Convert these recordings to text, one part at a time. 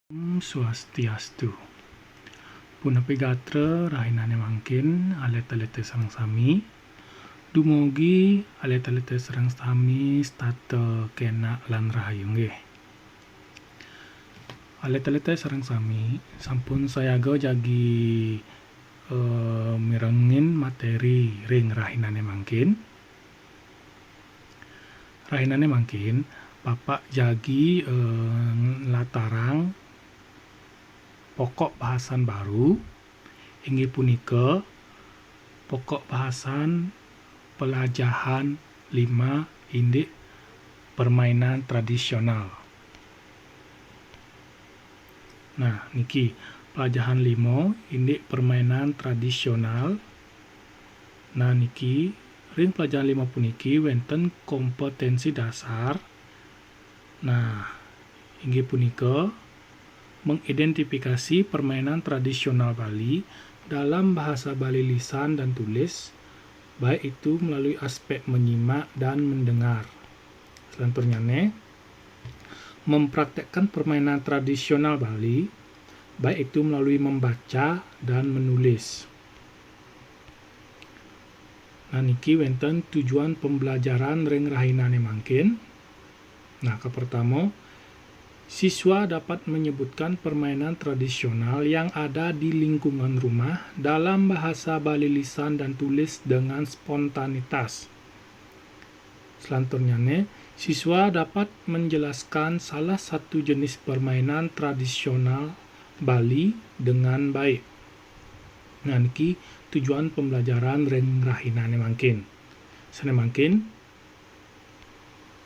Swastiastu. Punapi gatra rahinane mangkin alet-alete sareng sami. Dumugi alet-alete sareng sami stata kena lan rahayu nggih. Alet-alete sareng sami sampun sayaga jagi mirengin materi ring rahinane mangkin. Rahinane mangkin Bapak jagi latarang pokok bahasan baru inggih punika pokok bahasan pelajahan 5 indik permainan tradisional. Nah, niki pelajahan 5 indik permainan tradisional. Nah, niki ring pelajahan 5 puniki wonten kompetensi dasar. Nah, inggih punika mengidentifikasi permainan tradisional Bali dalam bahasa Bali lisan dan tulis, baik itu melalui aspek menyimak dan mendengar. Selanjutnya, mempraktekkan permainan tradisional Bali, baik itu melalui membaca dan menulis. Nah, niki wonten tujuan pembelajaran ring rahinane mangkin. Nah, pertama, siswa dapat menyebutkan permainan tradisional yang ada di lingkungan rumah dalam bahasa Bali lisan dan tulis dengan spontanitas. Selanjutnya, siswa dapat menjelaskan salah satu jenis permainan tradisional Bali dengan baik. Nah, niki tujuan pembelajaran ring rahinane mangkin. Sene mangkin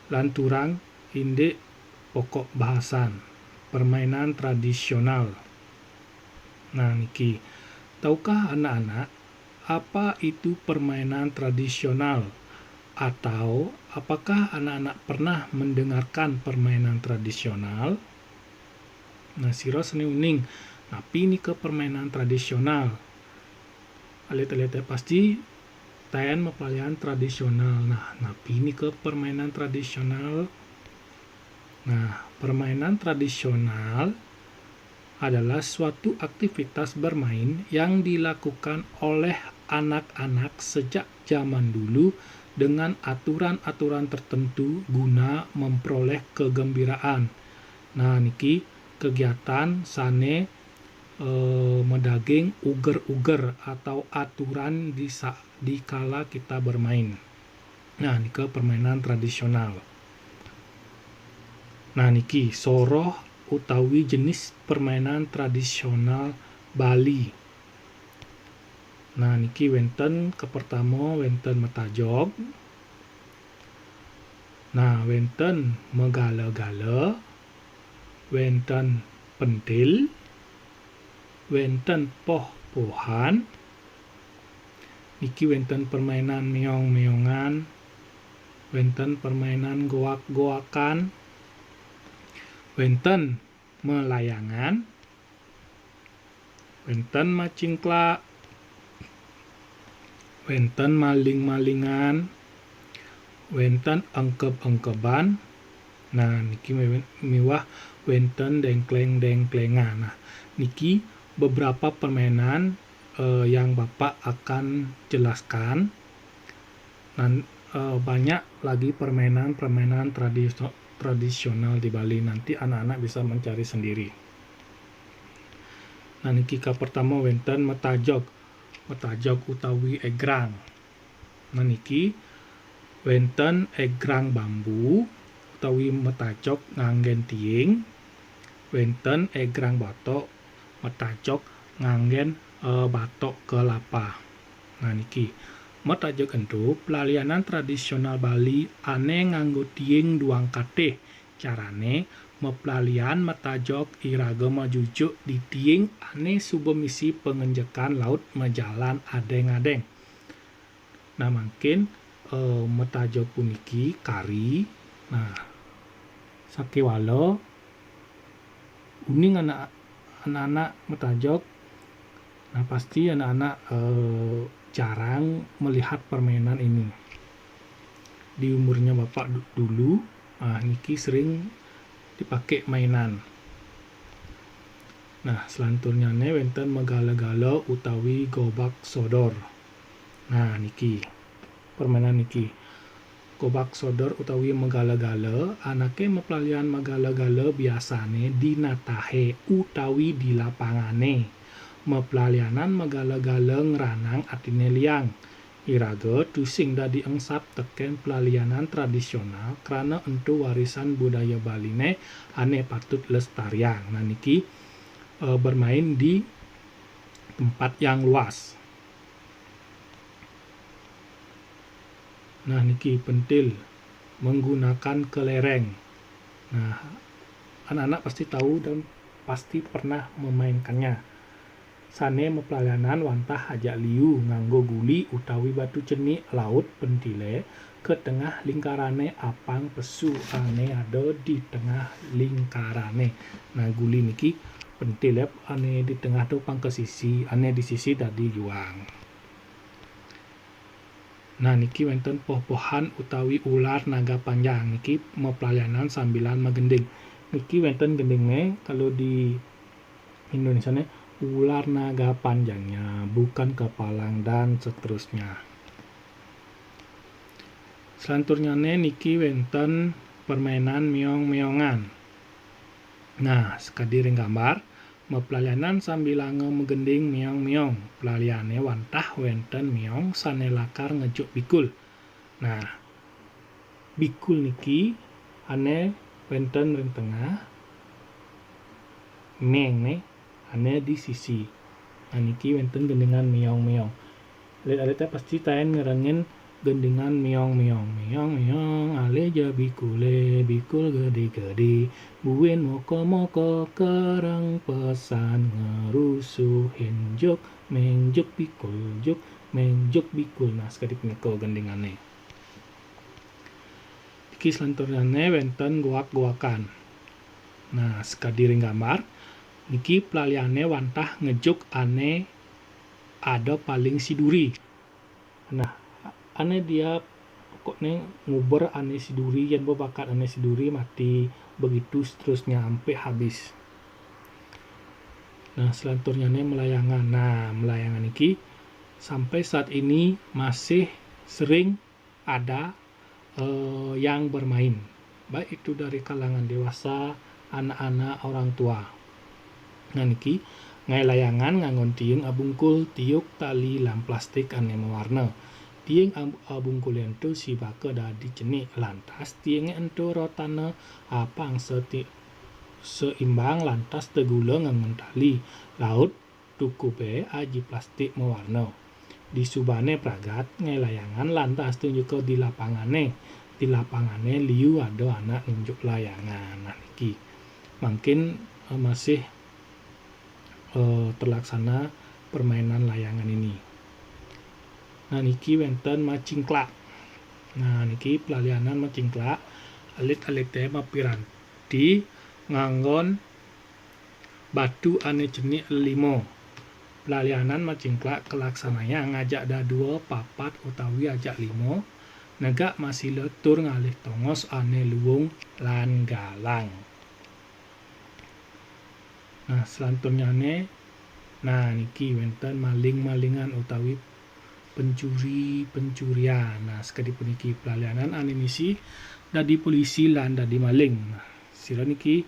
lanturang indik pokok bahasan permainan tradisional. Nah, niki tahukah anak-anak apa itu permainan tradisional? Atau apakah anak-anak pernah mendengarkan permainan tradisional? Nah, sira seni uning napi nika permainan tradisional. Alet-alete pasti tayan mepelayan tradisional. Nah, napi nika permainan tradisional. Nah, permainan tradisional adalah suatu aktivitas bermain yang dilakukan oleh anak-anak sejak zaman dulu dengan aturan-aturan tertentu guna memperoleh kegembiraan. Nah, niki kegiatan sane medaging uger-uger atau aturan di kala kita bermain. Nah, niki permainan tradisional. Nah, niki soroh utawi jenis permainan tradisional Bali. Nah, niki wonten kepertama wonten metajog. Nah, wonten megala-gala, wonten pentil, wonten poh-pohan. Niki wonten permainan meong-meongan, wonten permainan goak-goakan, wonten melayangan, wonten macingklak, wonten maling-malingan, wonten engkep-engkeban. Nah, niki miwah wonten dengkleng-dengklengan. Nah, niki beberapa permainan yang Bapak akan jelaskan. Dan banyak lagi permainan-permainan tradisional di Bali, nanti anak-anak bisa mencari sendiri. Nah, niki pertama wonten metajog utawi egrang. Nah, niki wonten egrang bambu utawi metajog nganggen tiing, wonten egrang batok metajog nganggen batok kelapa. Nah, niki metajog entu pelalianan tradisional Bali ane nganggo tiing duang katih. Carane mepelalian metajog iraga majujuk di tiing ane subemisi pengenjekan laut mejalan adeng-adeng. Nah, mungkin metajog puniki kari. Nah, sakiwala uning anak-anak metajog. Nah, pasti anak-anak jarang melihat permainan ini di umurnya Bapak dulu. Nah, niki sering dipakai mainan. Nah, selanjutnya wonten megala-gala utawi gobak sodor. Nah, niki permainan niki. Gobak sodor utawi megala-gala, anake meplalian megala-gala biasane di natahe utawi di lapangane. Meplalianan megala-gala ngranang artine liang. Iraga tusing dadi engsap teken pelalianan tradisional karena entu warisan budaya Baline ane patut lestarian. Nah niki bermain di tempat yang luas. Nah niki pentil menggunakan kelereng. Nah anak-anak pasti tahu dan pasti pernah memainkannya. Sane mepelalianan wantah ajak liu nganggo guli utawi batu cenik laut pentile ke tengah lingkarane apang pesu ane ada di tengah lingkarane. Nah guli niki pentil ane di tengah tu pang ke sisi, ane di sisi tadi juang. Nah niki wonten poh-pohan utawi ular naga panjang niki mepelalianan sambilan megending. Niki wonten gendingne kalau di Indonesia nih ular naga panjangnya, bukan kepalang dan seterusnya. Selanjutnya niki wonten permainan meong-meongan. Nah, sekadiring gambar mepelalianan sambilange megending meong-meong. Pelaliane wantah wonten meong sane lakar ngejuk bikul. Nah, bikul niki ane wonten ring tengah. Meng nih ane di sisi. Nah niki wonten gendingan meong-meong. Alit-alitnya pasti taen ngerengin gendingan meong-meong aleja bikule bikul gede-gede buin moko-moko kereng pesan ngerusuhin juk menjuk bikul juk menjuk bikul. Nah sekadip niko gendingane. Iki selanjutnya wonten goak-goakan. Nah sekadiring gambar niki pelaliane wantah ngejuk ane ada paling siduri. Nah, ane dia pokoknya nguber ane siduri, yang bakat ane siduri mati, begitu seterusnya sampai habis. Nah, selanjutnya melayangan. Nah, melayangan niki sampai saat ini masih sering ada yang bermain. Baik itu dari kalangan dewasa, anak-anak, orang tua. Nah niki ngai layangan nganggon tiung abungkul tiuk tali lam plastik ane mewarna. Tiung abungkul ento si baka dadi cenik lantas tiung ento rotana apang seimbang lantas tegula nganggon tali laut tukupe aji plastik mewarna. Di subane pragat ngai layangan lantas tunjuk di lapangane. Di lapangane liu ada anak nunjuk layangan. Nah niki mungkin masih terlaksana permainan layangan ini. Nah niki wonten macingklak. Nah niki pelalianan macingklak alit-alite mapiranti nganggon batu ane cenik 5. Pelalianan macingklak kelaksananya ngajak da 2 papat utawi ajak 5 negak masih letur ngalih tongos ane luwung lan galang. Nah selanjutnya nah niki wonten maling-malingan utawi pencurian. Nah sekadip niki pelalianan ane misi dadi polisi lan dadi maling. Nah sira niki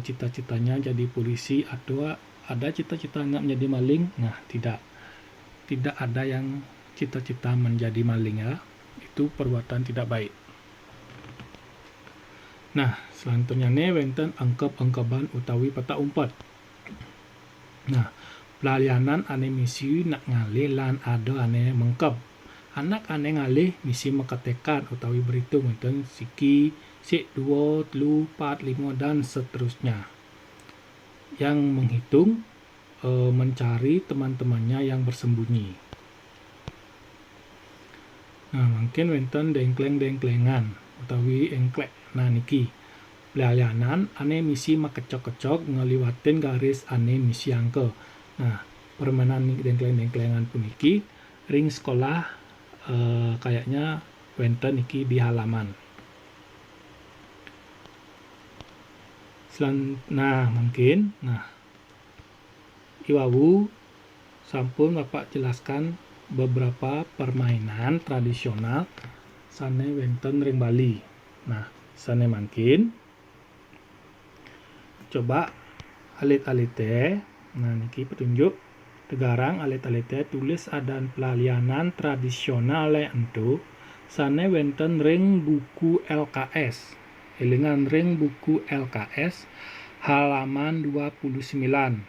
cita-citanya jadi polisi atau ada cita-cita nggak menjadi maling? Nah tidak ada yang cita-cita menjadi maling ya. Itu perbuatan tidak baik. Nah, selanjutnya wonten angkep-angkepan utawi peta umpet. Nah, pelalianan ane misi nak ngalih lan ada ane mengkep. Anak ane ngalih misi meketekan utawi berhitung wonten siki, sik 2, 3, 4, 5 dan seterusnya. Yang menghitung mencari teman-temannya yang bersembunyi. Nah, mungkin wonten dengkleng-dengklengan utawi engklek. Nah niki pelalianan ane misi makecok-kecok ngeliwatin garis ane misi angke. Nah permainan dengkleng-dengklengan puniki ring sekolah kayaknya wonten niki di halaman. Nah Iwawu sampun Bapak jelaskan beberapa permainan tradisional sane wenten ring Bali. Nah, sane mangkin coba alit-alite. Nah, niki petunjuk tegarang alit-alite tulis adan pelalianan tradisional entu sane wenten ring buku LKS. Elingan ring buku LKS halaman 29.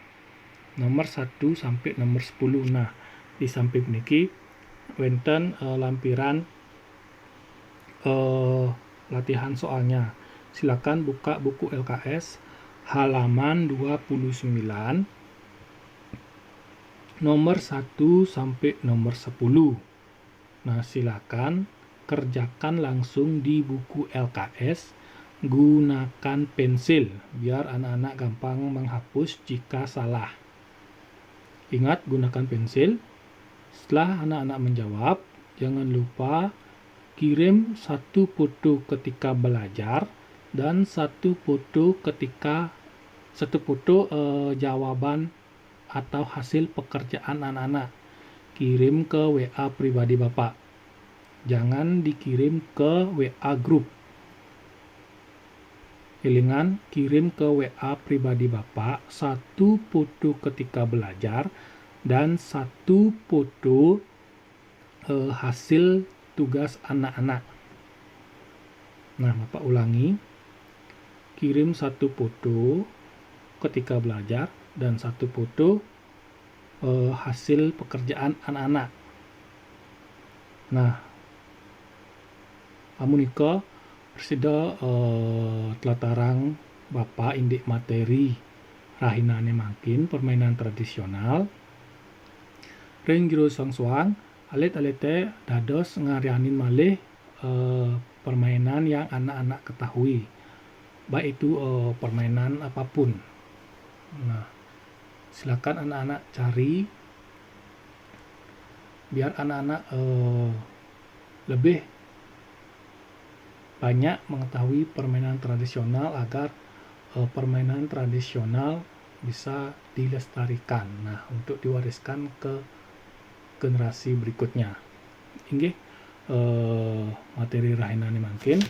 Nomor 1 sampai nomor 10. Nah, di samping niki wenten lampiran latihan soalnya. Silakan buka buku LKS halaman 29 nomor 1 sampai nomor 10. Nah, silakan kerjakan langsung di buku LKS, gunakan pensil biar anak-anak gampang menghapus jika salah. Ingat, gunakan pensil. Setelah anak-anak menjawab, jangan lupa kirim satu foto ketika belajar dan satu foto jawaban atau hasil pekerjaan anak-anak. Kirim ke WA pribadi Bapak. Jangan dikirim ke WA grup. Elingan, kirim ke WA pribadi Bapak satu foto ketika belajar dan satu foto hasil tugas anak-anak. Nah, Bapak ulangi. Kirim satu foto ketika belajar dan satu foto hasil pekerjaan anak-anak. Nah, amunika persida telatarang Bapak indik materi rahinane mangkin permainan tradisional ring jero suang-suang alit-alite dados ngarianin malih permainan yang anak-anak ketahui, baik itu permainan apapun. Nah, silakan anak-anak cari biar anak-anak lebih banyak mengetahui permainan tradisional agar permainan tradisional bisa dilestarikan. Nah, untuk diwariskan ke generasi berikutnya. Inggih materi rahinane mangkin.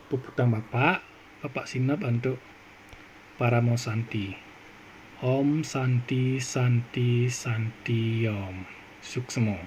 Puputang Bapak sinep untuk para mosanti. Om Santi Santi Santi Om. Suksemo.